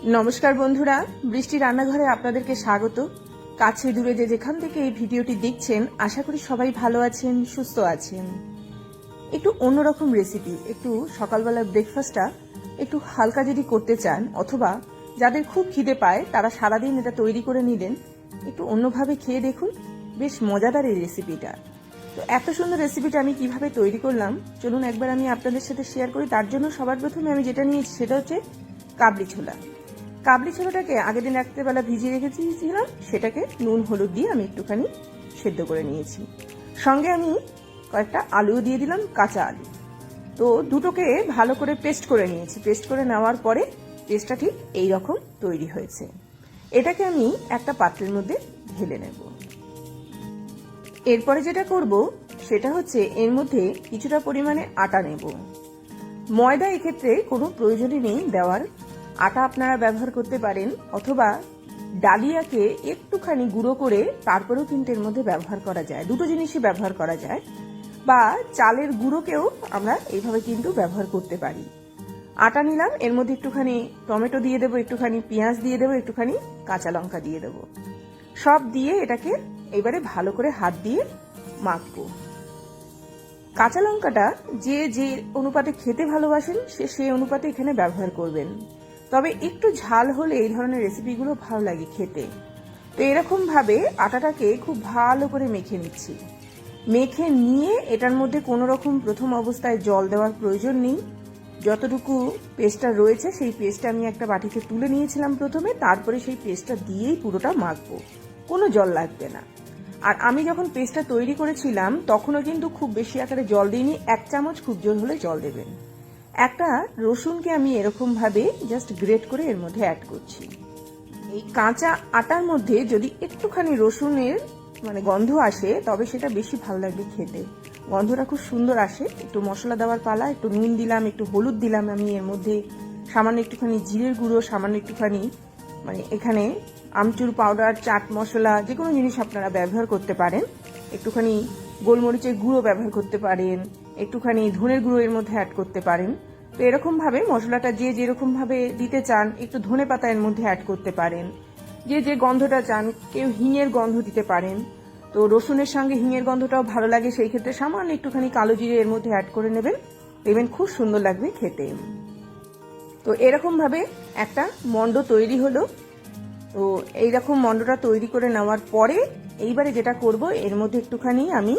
নমস্কার বন্ধুরা, বৃষ্টি রান্নাঘরে আপনাদেরকে স্বাগত। কাছে দূরে যে যেখান থেকে এই ভিডিওটি দেখছেন, আশা করি সবাই ভালো আছেন, সুস্থ আছেন। একটু অন্যরকম রেসিপি, একটু সকালবেলার ব্রেকফাস্টটা একটু হালকা যদি করতে চান, অথবা যাদের খুব খিদে পায় তারা সারাদিন এটা তৈরি করে নিলেন, একটু অন্যভাবে খেয়ে দেখুন। বেশ মজাদার এই রেসিপিটা। তো এত সুন্দর রেসিপিটা আমি কিভাবে তৈরি করলাম চলুন একবার আমি আপনাদের সাথে শেয়ার করি। তার জন্য সবার প্রথমে আমি যেটা নিয়েছি সেটা হচ্ছে কাবলি ছোলা। কাবলি ছোলাটাকে আগের দিন রাত্রেবেলা ভিজিয়ে রেখেছিলাম, সেটাকে নুন হলুদ দিয়ে আমি একটুখানি সেদ্ধ করে নিয়েছি। সঙ্গে আমি কয়েকটা আলুও দিয়ে দিলাম, কাঁচা আলু। তো দুটোকে ভালো করে পেস্ট করে নিয়েছি। পেস্ট করে নেওয়ার পরে পেস্টটা ঠিক এইরকম তৈরি হয়েছে। এটাকে আমি একটা পাত্রের মধ্যে ঢেলে নেব। এরপরে যেটা করব সেটা হচ্ছে এর মধ্যে কিছুটা পরিমাণে আটা নেব। ময়দা এক্ষেত্রে কোনো প্রয়োজনই নেই দেওয়ার। আটা আপনারা ব্যবহার করতে পারেন, অথবা ডালিয়াকে একটুখানি গুঁড়ো করে তারপরেও কিন্তু এর মধ্যে ব্যবহার করা যায়। দুটো জিনিসই ব্যবহার করা যায়। বা চালের গুঁড়োকেও আমরা এইভাবে কিন্তু ব্যবহার করতে পারি। আটা নিলাম, এর মধ্যে একটুখানি টমেটো দিয়ে দেবো, একটুখানি পেঁয়াজ দিয়ে দেবো, একটুখানি কাঁচা লঙ্কা দিয়ে দেবো। সব দিয়ে এটাকে এবারে ভালো করে হাত দিয়ে মাখবো। কাঁচা লঙ্কাটা যে যে অনুপাতে খেতে ভালোবাসেন সে সেই অনুপাতে এখানে ব্যবহার করবেন। তবে একটু ঝাল হলে এই ধরনের রেসিপিগুলো ভালো লাগে খেতে। তো এরকম ভাবে আটাটাকে খুব ভালো করে মেখে নিচ্ছি। মেখে নিয়ে এটার মধ্যে কোনো রকম প্রথম অবস্থায় জল দেওয়ার প্রয়োজন নেই। যতটুকু পেস্টটা রয়েছে সেই পেস্টটা আমি একটা বাটিতে তুলে নিয়েছিলাম প্রথমে, তারপরে সেই পেস্টটা দিয়েই পুরোটা মাখবো, কোনো জল লাগবে না। আর আমি যখন পেস্টটা তৈরি করেছিলাম তখনও কিন্তু খুব বেশি আকারে জল দিইনি, 1 চামচ খুব জোর হলে জল দেবেন। একটা রসুনকে আমি এরকম ভাবে জাস্ট গ্রেট করে এর মধ্যে অ্যাড করছি। এই কাঁচা আটার মধ্যে যদি একটুখানি রসুনের গন্ধ আসে তবে সেটা বেশি ভালো লাগবে খেতে। গন্ধটা খুব সুন্দর আসে। একটু মশলা দেওয়ার পালা, একটু নুন দিলাম, একটু হলুদ দিলাম আমি এর মধ্যে, সামান্য একটুখানি জিরের গুঁড়ো, সামান্য একটুখানি এখানে আমচুর পাউডার, চাট মশলা, যে কোনো জিনিস আপনারা ব্যবহার করতে পারেন। একটুখানি গোলমরিচের গুঁড়ো ব্যবহার করতে পারেন, একটুখানি ধনের গুঁড়ো এর মধ্যে অ্যাড করতে পারেন। তো এরকম ভাবে মশলাটা যে যেরকম ভাবে দিতে চান, একটু ধনে পাতা এর মধ্যে অ্যাড করতে পারেন, যে যে গন্ধটা চান। কেউ হিঙের গন্ধ দিতে পারেন, তো রসুনের সঙ্গে হিঙের গন্ধটাও ভালো লাগে, সেই ক্ষেত্রে সামান্য একটুখানি কালো জিরে এর মধ্যে অ্যাড করে নেবেন, দেখবেন খুব সুন্দর লাগবে খেতে। তো এরকম ভাবে একটা মন্ড তৈরি হলো। তো এইরকম মন্ডটা তৈরি করে নেওয়ার পরে এইবারে যেটা করব এর মধ্যে একটুখানি আমি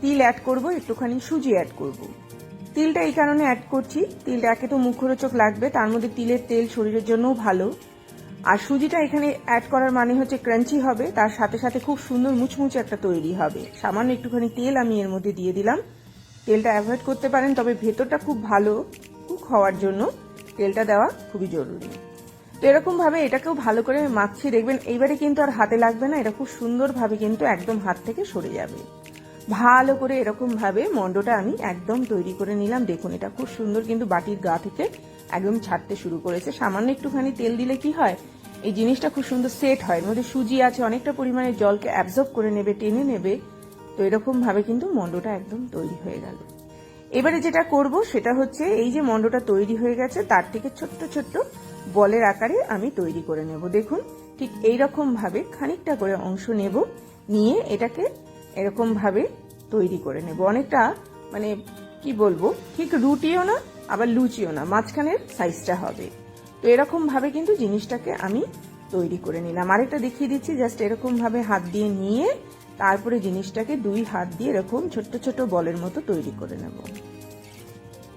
তিল অ্যাড করব, একটুখানি সুজি অ্যাড করব। তিলটা এই কারণে অ্যাড করছি, তিলটা একে তো মুখরোচক লাগবে, তার মধ্যে তিলের তেল শরীরের জন্যও ভালো। আর সুজিটা এখানে অ্যাড করার মানে হচ্ছে ক্রাঞ্চি হবে, তার সাথে সাথে খুব সুন্দর মুচমুচে একটা তৈরি হবে। সামান্য একটুখানি তেল আমি এর মধ্যে দিয়ে দিলাম। তেলটা অ্যাভয়েড করতে পারেন, তবে ভেতরটা খুব ভালো কুক হওয়ার জন্য তেলটা দেওয়া খুবই জরুরি। তো এরকম ভাবে এটাকেও ভালো করে মাখছি, দেখবেন এইবারে কিন্তু আর হাতে লাগবে না, এটা খুব সুন্দরভাবে কিন্তু একদম হাত থেকে সরে যাবে। ভালো করে এরকম ভাবে মন্ডটা আমি একদম তৈরি করে নিলাম। দেখুন এটা খুব সুন্দর কিন্তু বাটির গা থেকে একদম ছাড়তে শুরু করেছে। সামান্য একটুখানি তেল দিলে কি হয়, এই জিনিসটা খুব সুন্দর সেট হয়। এর মধ্যে সুজি আছে, অনেকটা পরিমাণে জলকে অ্যাবজর্ব করে নেবে, টেনে নেবে। তো এরকম ভাবে কিন্তু মন্ডটা একদম তৈরি হয়ে গেল। এবারে যেটা করব সেটা হচ্ছে এই যে মন্ডটা তৈরি হয়ে গেছে তার থেকে ছোট্ট ছোট্ট বলের আকারে আমি তৈরি করে নেব। দেখুন ঠিক এইরকম ভাবে খানিকটা করে অংশ নেব, নিয়ে এটাকে এরকম ভাবে তৈরি করে নেব। অনেকটা কি বলবো, ঠিক রুটিও না আবার লুচিও না, মাঝখানের সাইজটা হবে। তো এরকম ভাবে কিন্তু জিনিসটাকে আমি তৈরি করে নিলাম। আরেকটা দেখিয়ে দিচ্ছি, জাস্ট এরকম ভাবে হাত দিয়ে নিয়ে তারপরে জিনিসটাকে 2 হাত দিয়ে এরকম ছোট্ট ছোট বলের মতো তৈরি করে নেব।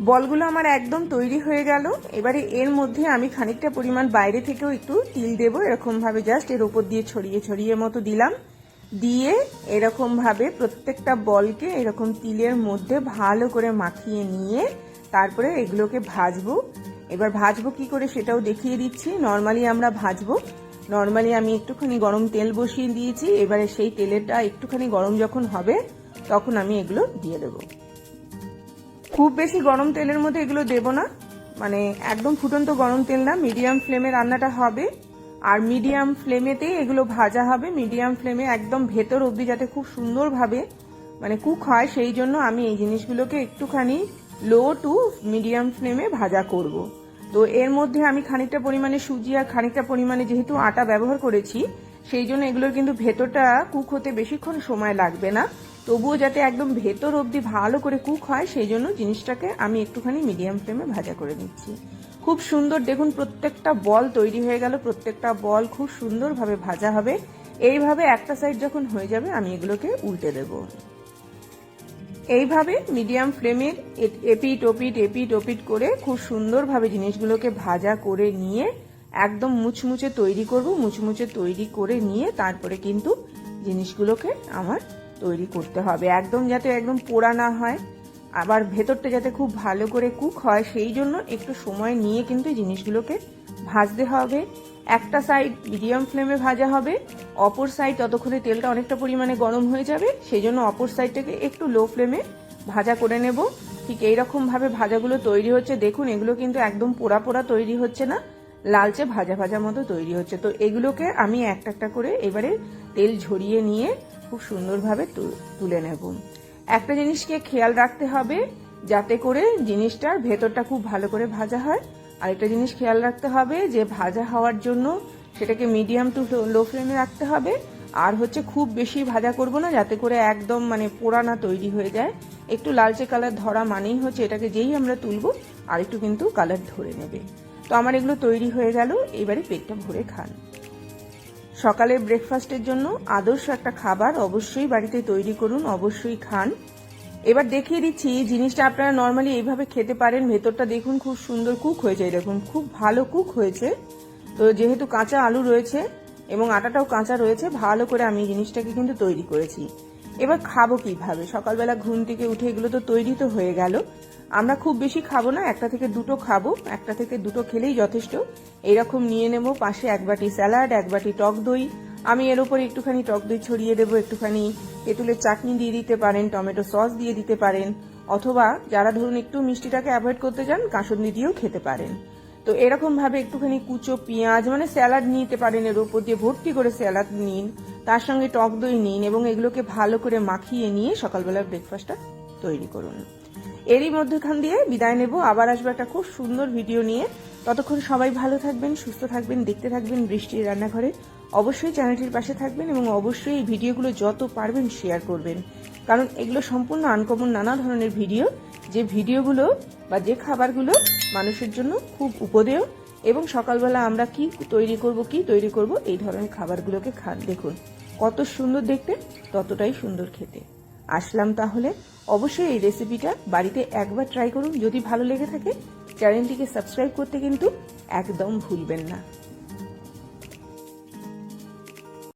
বলগুলো আমার একদম তৈরি হয়ে গেল। এবারে এর মধ্যে আমি খানিকটা পরিমাণ বাইরে থেকেও একটু তিল দেবো, এরকম ভাবে জাস্ট এর উপর দিয়ে ছড়িয়ে ছড়িয়ে মতো দিলাম। দিয়ে এরকম ভাবে প্রত্যেকটা বলকে এরকম তিলের মধ্যে ভালো করে মাখিয়ে নিয়ে তারপরে এগুলোকে ভাজবো। এবার ভাজবো কি করে সেটাও দেখিয়ে দিচ্ছি। নর্মালি আমরা ভাজবো, নর্মালি আমি একটুখানি গরম তেল বসিয়ে দিয়েছি। এবারে সেই তেলটা একটুখানি গরম যখন হবে তখন আমি এগুলো দিয়ে দেবো। খুব বেশি গরম তেলের মধ্যে এগুলো দেব না, একদম ফুটন্ত গরম তেল না, মিডিয়াম ফ্লেমে রান্নাটা হবে। আর মিডিয়াম ফ্লেমেতেই এগুলো ভাজা হবে। মিডিয়াম ফ্লেমে একদম ভেতর অবধি যাতে খুব সুন্দরভাবে কুক হয়, সেই জন্য আমি এই জিনিসগুলোকে একটুখানি লো টু মিডিয়াম ফ্লেমে ভাজা করব। তো এর মধ্যে আমি খানিকটা পরিমাণে সুজি আর খানিকটা পরিমাণে যেহেতু আটা ব্যবহার করেছি, সেই জন্য এগুলোর কিন্তু ভেতরটা কুক হতে বেশিক্ষণ সময় লাগবে না। তবুও যাতে একদম ভেতর অবধি ভালো করে কুক হয়, সেই জন্য জিনিসটাকে আমি একটুখানি মিডিয়াম ফ্লেমে ভাজা করে নিচ্ছি। খুব সুন্দর দেখুন প্রত্যেকটা বল তৈরি হয়ে গেল, প্রত্যেকটা বল খুব সুন্দরভাবে ভাজা হবে। এইভাবে একটা সাইড যখন হয়ে যাবে আমি এগুলোকে উল্টে দেব। এইভাবে মিডিয়াম ফ্লেমের এপিট ওপিট করে খুব সুন্দরভাবে জিনিসগুলোকে ভাজা করে নিয়ে একদম মুচমুচে তৈরি করব। মুচমুচে তৈরি করে নিয়ে তারপরে কিন্তু জিনিসগুলোকে আমার তৈরি করতে হবে, একদম যাতে একদম পোড়া না হয়, আবার ভেতরটা যাতে খুব ভালো করে কুক হয়, সেই জন্য একটু সময় নিয়ে কিন্তু জিনিসগুলোকে ভাজতে হবে। একটা সাইড মিডিয়াম ফ্লেমে ভাজা হবে, অপর সাইড ততক্ষণে তেলটা অনেকটা পরিমাণে গরম হয়ে যাবে, সেই জন্য অপর সাইডটাকে একটু লো ফ্লেমে ভাজা করে নেব। ঠিক এইরকম ভাবে ভাজাগুলো তৈরি হচ্ছে। দেখুন এগুলো কিন্তু একদম পোড়া পোড়া তৈরি হচ্ছে না, লালচে ভাজা ভাজা মতো তৈরি হচ্ছে। তো এগুলোকে আমি একটা একটা করে এবারে তেল ঝরিয়ে নিয়ে খুব সুন্দরভাবে তুলে নেব। একটা জিনিসকে খেয়াল রাখতে হবে যাতে করে জিনিসটার ভেতরটা খুব ভালো করে ভাজা হয়। আরেকটা জিনিস খেয়াল রাখতে হবে যে ভাজা হওয়ার জন্য সেটাকে মিডিয়াম টু লো ফ্লেমে রাখতে হবে। আর হচ্ছে খুব বেশি ভাজা করব না, যাতে করে একদম মানে পোড়া না তৈরি হয়ে যায়। একটু লালচে কালার ধরা মানেই হচ্ছে এটাকে যেই আমরা তুলবো আর একটু কিন্তু কালার ধরে নেবে। তো আমার এগুলো তৈরি হয়ে গেল, এবারে পেটটা ভরে খান। সকালের ব্রেকফাস্টের জন্য আদর্শ একটা খাবার অবশ্যই বাড়িতে তৈরি করুন, অবশ্যই খান। এবার দেখিয়ে দিচ্ছি জিনিসটা আপনারা নর্মালি এইভাবে খেতে পারেন। ভেতরটা দেখুন খুব সুন্দর কুক হয়েছে, এরকম খুব ভালো কুক হয়েছে। তো যেহেতু কাঁচা আলু রয়েছে এবং আটাটাও কাঁচা রয়েছে, ভালো করে আমি জিনিসটাকে কিন্তু তৈরি করেছি। এবার খাবো কিভাবে? সকালবেলা ঘুম থেকে উঠে এগুলো তো তৈরি তো হয়ে গেল। আমরা খুব বেশি খাবো না, একটা থেকে দুটো খাবো, একটা থেকে দুটো খেলেই যথেষ্ট। এইরকম নিয়ে নেব, পাশে এক বাটি স্যালাড, এক বাটি টক দই। আমি এর উপর একটুখানি টক দই ছড়িয়ে দেবো, একটুখানি তেঁতুলের চাটনি দিয়ে দিতে পারেন, টমেটো সস দিয়ে দিতে পারেন, অথবা যারা ধরুন একটু মিষ্টিটাকে অ্যাভয়েড করতে চান কাসুন্দি দিয়েও খেতে পারেন। তো এরকম ভাবে একটুখানি কুচো পেঁয়াজ মানে স্যালাড নিতে পারেন, এর উপর দিয়ে ভর্তি করে স্যালাড নিন, তার সঙ্গে টক দই নিন এবং এগুলোকে ভালো করে মাখিয়ে নিয়ে সকালবেলার ব্রেকফাস্টটা তৈরি করুন। এরই মধ্যখান দিয়ে বিদায় নেব, আবার আসবো একটা খুব সুন্দর ভিডিও নিয়ে। ততক্ষণ সবাই ভালো থাকবেন, সুস্থ থাকবেন, দেখতে থাকবেন বৃষ্টির রান্নাঘরে। অবশ্যই চ্যানেলটির পাশে থাকবেন এবং অবশ্যই এই ভিডিওগুলো যত পারবেন শেয়ার করবেন, কারণ এগুলো সম্পূর্ণ আনকমন নানা ধরনের ভিডিও, যে ভিডিওগুলো বা যে খাবারগুলো মানুষের জন্য খুব উপদেয়। এবং সকালবেলা আমরা কি তৈরি করব এই ধরনের খাবারগুলোকে খান। দেখুন কত সুন্দর দেখতে, ততটাই সুন্দর খেতে। আসলাম তাহলে, অবশ্যই এই রেসিপিটা বাড়িতে একবার ট্রাই করুন। যদি ভালো লেগে থাকে চ্যানেলটিকে সাবস্ক্রাইব করতে কিন্তু একদম ভুলবেন না।